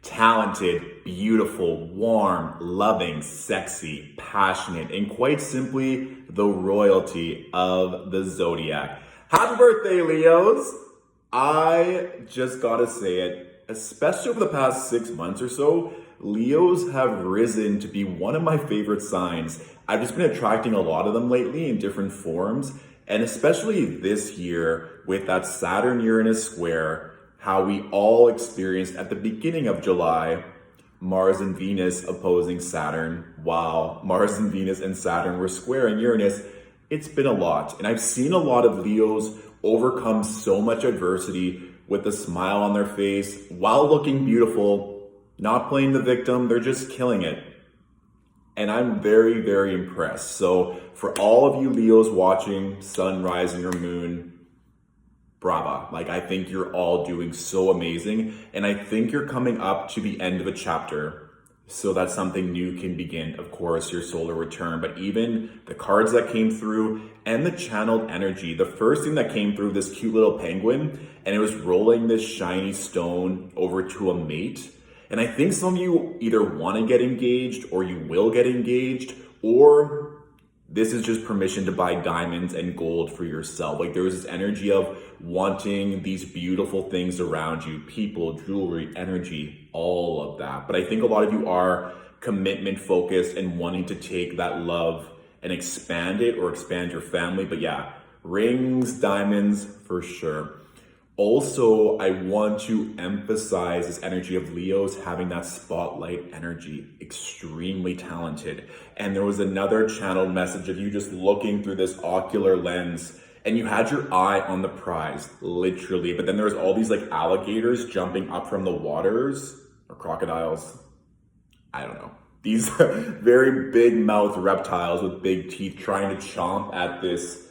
talented, beautiful, warm, loving, sexy, passionate, and quite simply, the royalty of the zodiac. Happy birthday, Leos! I just gotta say it, especially over the past 6 months or so, Leos have risen to be one of my favorite signs. I've just been attracting a lot of them lately in different forms, and especially this year with that Saturn-Uranus square, how we all experienced at the beginning of July, Mars and Venus opposing Saturn, while Mars and Venus and Saturn were square in Uranus. It's been a lot, and I've seen a lot of Leos overcome so much adversity with a smile on their face while looking beautiful, not playing the victim, they're just killing it. And I'm very, very impressed. So for all of you Leos watching, sun, rising, or moon, brava. Like, I think you're all doing so amazing. And I think you're coming up to the end of a chapter so that something new can begin. Of course, your solar return, but even the cards that came through and the channeled energy. The first thing that came through, this cute little penguin, and it was rolling this shiny stone over to a mate. And I think some of you either want to get engaged or you will get engaged, or this is just permission to buy diamonds and gold for yourself. Like, there was this energy of wanting these beautiful things around you, people, jewelry, energy, all of that. But I think a lot of you are commitment focused and wanting to take that love and expand it or expand your family. But yeah, rings, diamonds for sure. Also, I want to emphasize this energy of Leos having that spotlight energy, extremely talented. And there was another channeled message of you just looking through this ocular lens and you had your eye on the prize, literally. But then there was all these like alligators jumping up from the waters, or crocodiles, I don't know. These very big mouth reptiles with big teeth trying to chomp at this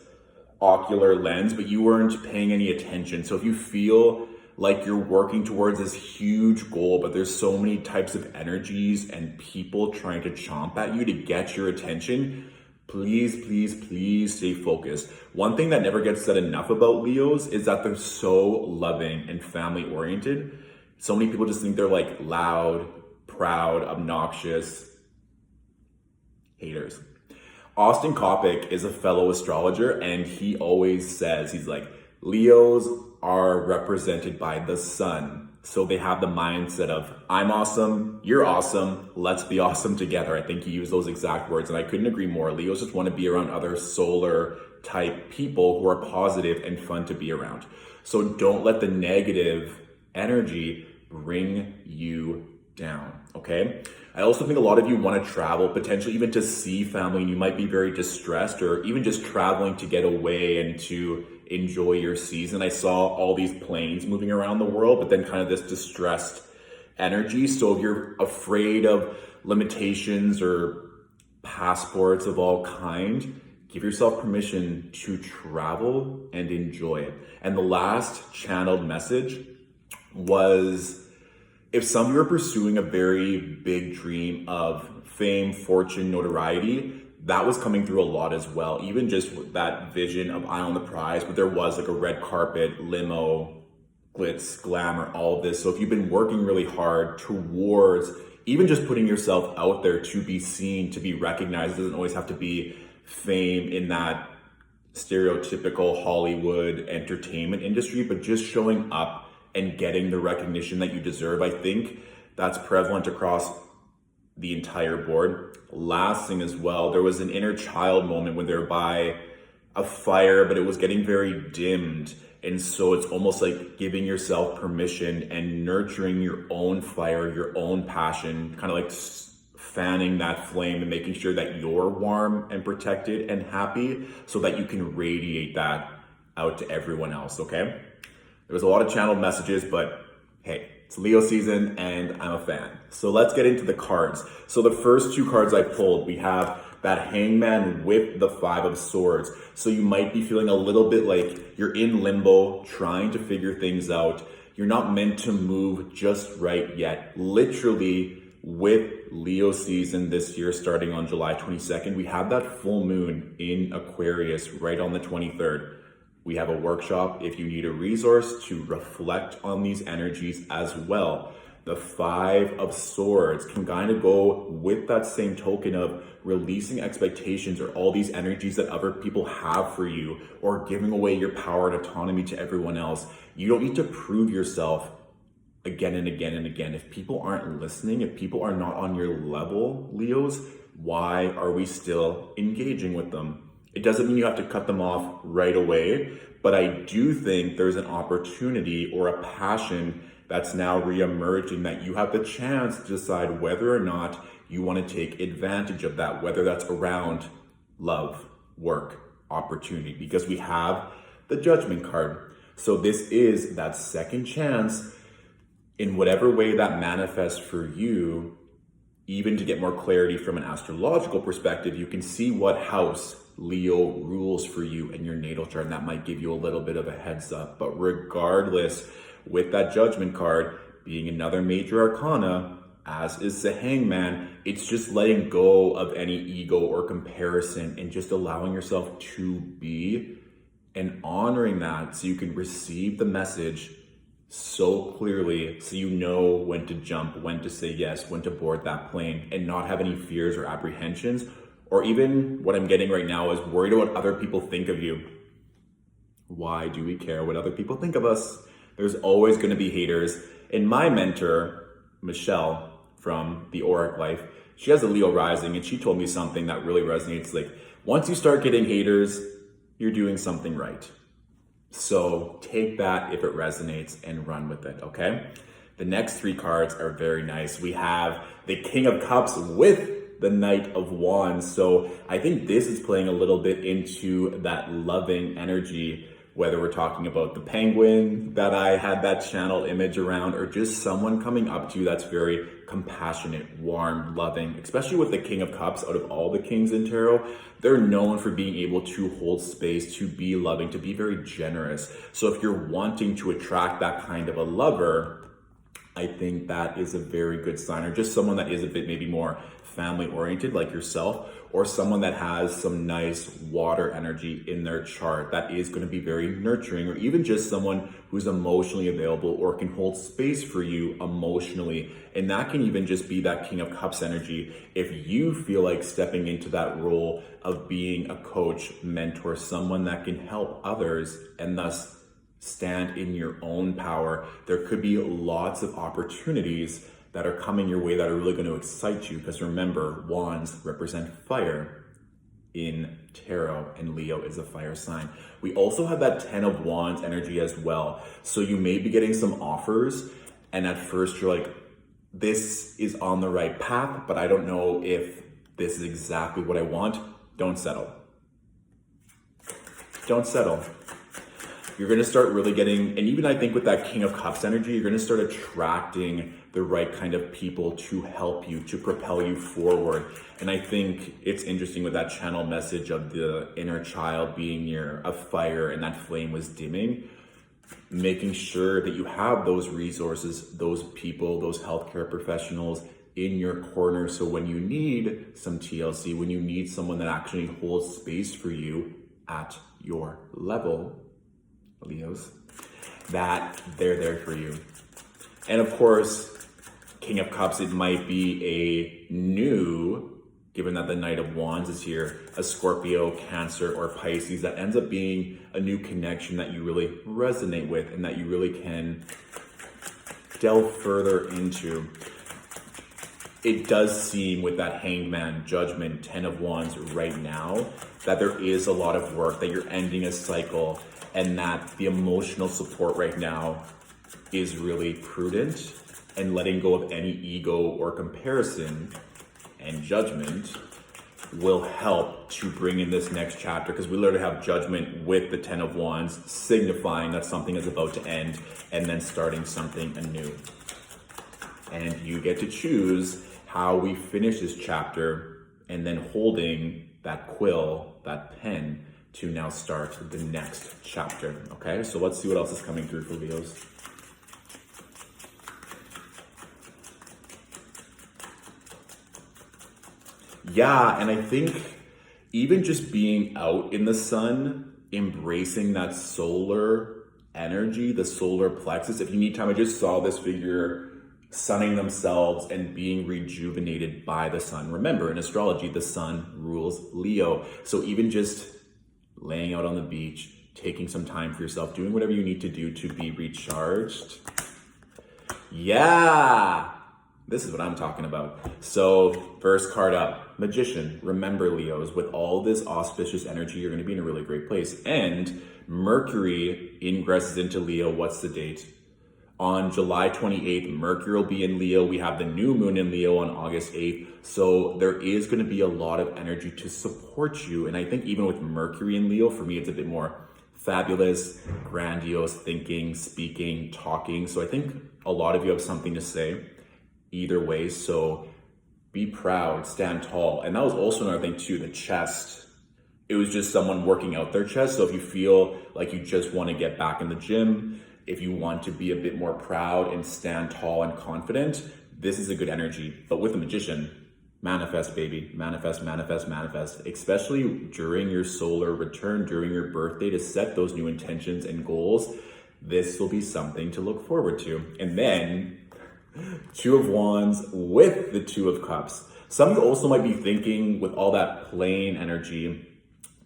ocular lens, but you weren't paying any attention. So if you feel like you're working towards this huge goal, but there's so many types of energies and people trying to chomp at you to get your attention, please, please, please stay focused. One thing that never gets said enough about Leos is that they're so loving and family oriented. So many people just think they're like loud, proud, obnoxious, haters. Austin Coppock is a fellow astrologer, and he always says, he's like, Leos are represented by the sun. So they have the mindset of, I'm awesome, you're awesome, let's be awesome together. I think he used those exact words, and I couldn't agree more. Leos just want to be around other solar type people who are positive and fun to be around. So don't let the negative energy bring you down, okay? I also think a lot of you want to travel, potentially even to see family, and you might be very distressed, or even just traveling to get away and to enjoy your season. I saw all these planes moving around the world, but then kind of this distressed energy. So if you're afraid of limitations or passports of all kind, give yourself permission to travel and enjoy it. And the last channeled message was, if some of you are pursuing a very big dream of fame, fortune, notoriety, that was coming through a lot as well. Even just with that vision of eye on the prize, but there was like a red carpet, limo, glitz, glamour, all of this. So if you've been working really hard towards even just putting yourself out there to be seen, to be recognized, it doesn't always have to be fame in that stereotypical Hollywood entertainment industry, but just showing up and getting the recognition that you deserve. I think that's prevalent across the entire board. Last thing as well, there was an inner child moment when they were by a fire, but it was getting very dimmed. And so it's almost like giving yourself permission and nurturing your own fire, your own passion, kind of like fanning that flame and making sure that you're warm and protected and happy so that you can radiate that out to everyone else, okay? There was a lot of channeled messages, but hey, it's Leo season and I'm a fan. So let's get into the cards. So the first two cards I pulled, we have that Hangman with the Five of Swords. So you might be feeling a little bit like you're in limbo, trying to figure things out. You're not meant to move just right yet. Literally, with Leo season this year, starting on July 22nd, we have that full moon in Aquarius right on the 23rd. We have a workshop if you need a resource to reflect on these energies as well. The Five of Swords can kind of go with that same token of releasing expectations or all these energies that other people have for you, or giving away your power and autonomy to everyone else. You don't need to prove yourself again and again and again. If people aren't listening, if people are not on your level, Leos, why are we still engaging with them? It doesn't mean you have to cut them off right away, but I do think there's an opportunity or a passion that's now re-emerging that you have the chance to decide whether or not you want to take advantage of that, whether that's around love, work, opportunity, because we have the Judgment card. So this is that second chance in whatever way that manifests for you. Even to get more clarity from an astrological perspective, you can see what house Leo rules for you in your natal chart, and that might give you a little bit of a heads up. But regardless, with that Judgment card being another major arcana, as is the Hangman, it's just letting go of any ego or comparison and just allowing yourself to be and honoring that so you can receive the message so clearly, so you know when to jump, when to say yes, when to board that plane, and not have any fears or apprehensions, or even what I'm getting right now is worried about what other people think of you. Why do we care what other people think of us? There's always going to be haters. And my mentor, Michelle from the Auric Life, she has a Leo rising, and she told me something that really resonates. Like, once you start getting haters, you're doing something right. So take that if it resonates and run with it, okay? The next three cards are very nice. We have the King of Cups with the Knight of Wands. So I think this is playing a little bit into that loving energy, whether we're talking about the penguin that I had that channel image around, or just someone coming up to you that's very compassionate, warm, loving, especially with the King of Cups. Out of all the kings in tarot, they're known for being able to hold space, to be loving, to be very generous. So if you're wanting to attract that kind of a lover, I think that is a very good sign, or just someone that is a bit maybe more family oriented like yourself, or someone that has some nice water energy in their chart that is going to be very nurturing, or even just someone who's emotionally available or can hold space for you emotionally. And that can even just be that King of Cups energy. If you feel like stepping into that role of being a coach, mentor, someone that can help others and thus stand in your own power, there could be lots of opportunities that are coming your way that are really going to excite you. Because remember, wands represent fire in tarot, and Leo is a fire sign. We also have that 10 of Wands energy as well. So you may be getting some offers, and at first you're like, this is on the right path, but I don't know if this is exactly what I want. Don't settle. Don't settle. You're going to start really getting, and even I think with that King of Cups energy, you're going to start attracting the right kind of people to help you, to propel you forward. And I think it's interesting with that channel message of the inner child being near a fire and that flame was dimming, making sure that you have those resources, those people, those healthcare professionals in your corner. So when you need some TLC, when you need someone that actually holds space for you at your level, Leos, that they're there for you. And of course, King of Cups, it might be a new, given that the Knight of Wands is here, a Scorpio, Cancer, or Pisces, that ends up being a new connection that you really resonate with and that you really can delve further into. It does seem with that Hangman, Judgment, 10 of Wands right now, that there is a lot of work, that you're ending a cycle, and that the emotional support right now is really prudent, and letting go of any ego or comparison and judgment will help to bring in this next chapter, because we literally have Judgment with the 10 of Wands, signifying that something is about to end and then starting something anew. And you get to choose how we finish this chapter, and then holding that quill, that pen, to now start the next chapter. Okay, so let's see what else is coming through for Leos. Yeah, and I think even just being out in the sun, embracing that solar energy, the solar plexus. If you need time, I just saw this figure sunning themselves and being rejuvenated by the sun. Remember, in astrology, the sun rules Leo. So even just laying out on the beach, taking some time for yourself, doing whatever you need to do to be recharged. Yeah, this is what I'm talking about. So first card up, Magician. Remember, Leos, with all this auspicious energy, you're going to be in a really great place. And Mercury ingresses into Leo. What's the date? On July 28th, Mercury will be in Leo. We have the new moon in Leo on August 8th. So there is going to be a lot of energy to support you. And I think even with Mercury in Leo, for me, it's a bit more fabulous, grandiose thinking, speaking, talking. So I think a lot of you have something to say either way. So be proud, stand tall. And that was also another thing too, the chest. It was just someone working out their chest. So if you feel like you just want to get back in the gym, if you want to be a bit more proud and stand tall and confident, this is a good energy. But with the Magician, manifest, baby. Manifest, manifest, manifest. Especially during your solar return, during your birthday, to set those new intentions and goals. This will be something to look forward to. And then, Two of Wands with the Two of Cups. Some of you also might be thinking, with all that plain energy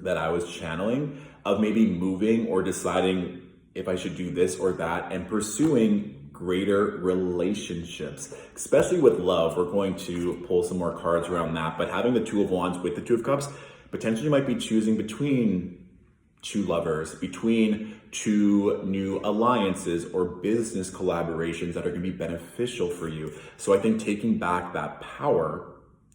that I was channeling, of maybe moving or deciding if I should do this or that, and pursuing greater relationships, especially with love. We're going to pull some more cards around that, but having the Two of Wands with the Two of Cups, potentially you might be choosing between two lovers, between two new alliances or business collaborations that are going to be beneficial for you. So I think taking back that power,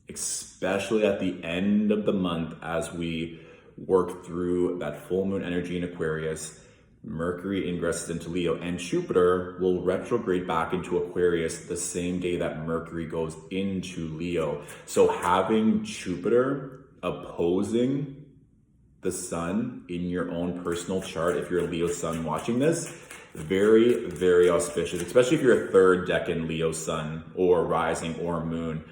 especially at the end of the month as we work through that full moon energy in Aquarius, Mercury ingresses into Leo, and Jupiter will retrograde back into Aquarius the same day that Mercury goes into Leo. So having Jupiter opposing the sun in your own personal chart, if you're a Leo sun watching this, very, very auspicious, especially if you're a third decan Leo sun or rising or moon.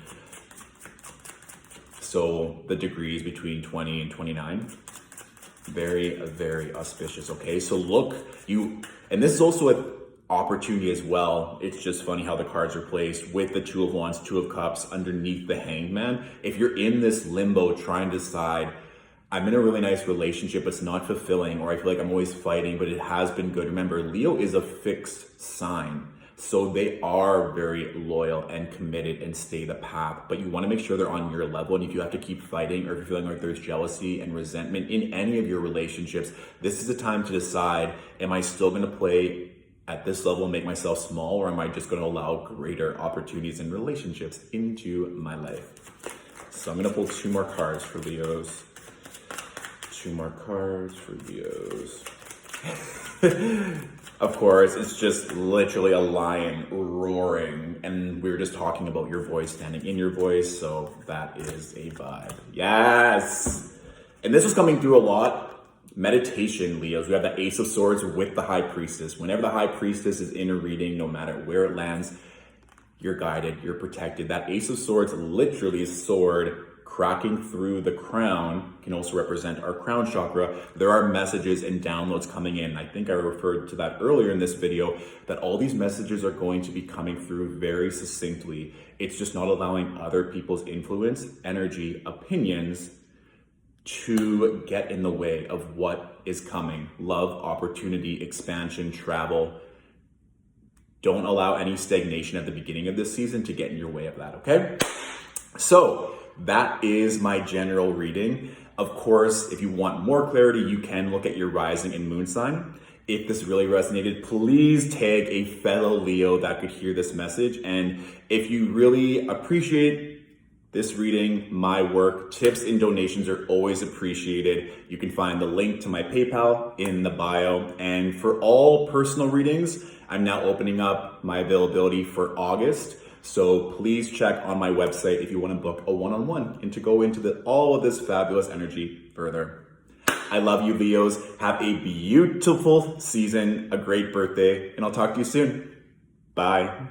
So the degrees between 20 and 29. Very, very auspicious. Okay, so look, and this is also an opportunity as well. It's just funny how the cards are placed with the Two of Wands, Two of Cups underneath the Hanged Man. If you're in this limbo trying to decide, I'm in a really nice relationship, it's not fulfilling, or I feel like I'm always fighting, but it has been good. Remember, Leo is a fixed sign. So they are very loyal and committed and stay the path, but you want to make sure they're on your level. And if you have to keep fighting, or if you're feeling like there's jealousy and resentment in any of your relationships, this is the time to decide, am I still going to play at this level and make myself small, or am I just going to allow greater opportunities and relationships into my life? So I'm going to pull two more cards for Leos. Two more cards for Leos. Of course, it's just literally a lion roaring, and we were just talking about your voice standing in your voice, so that is a vibe. Yes! And this was coming through a lot. Meditation, Leos. We have the Ace of Swords with the High Priestess. Whenever the High Priestess is in a reading, no matter where it lands, you're guided, you're protected. That Ace of Swords literally is sword cracking through the crown, can also represent our crown chakra. There are messages and downloads coming in. I think I referred to that earlier in this video, that all these messages are going to be coming through very succinctly. It's just not allowing other people's influence, energy, opinions to get in the way of what is coming. Love, opportunity, expansion, travel. Don't allow any stagnation at the beginning of this season to get in your way of that, okay? So that is my general reading. Of course, if you want more clarity, you can look at your rising and moon sign. If this really resonated, please tag a fellow Leo that could hear this message. And if you really appreciate this reading, my work, tips and donations are always appreciated. You can find the link to my PayPal in the bio. And for all personal readings, I'm now opening up my availability for August. So please check on my website if you want to book a one-on-one and to go into all of this fabulous energy further. I love you, Leos. Have a beautiful season, a great birthday, and I'll talk to you soon. Bye.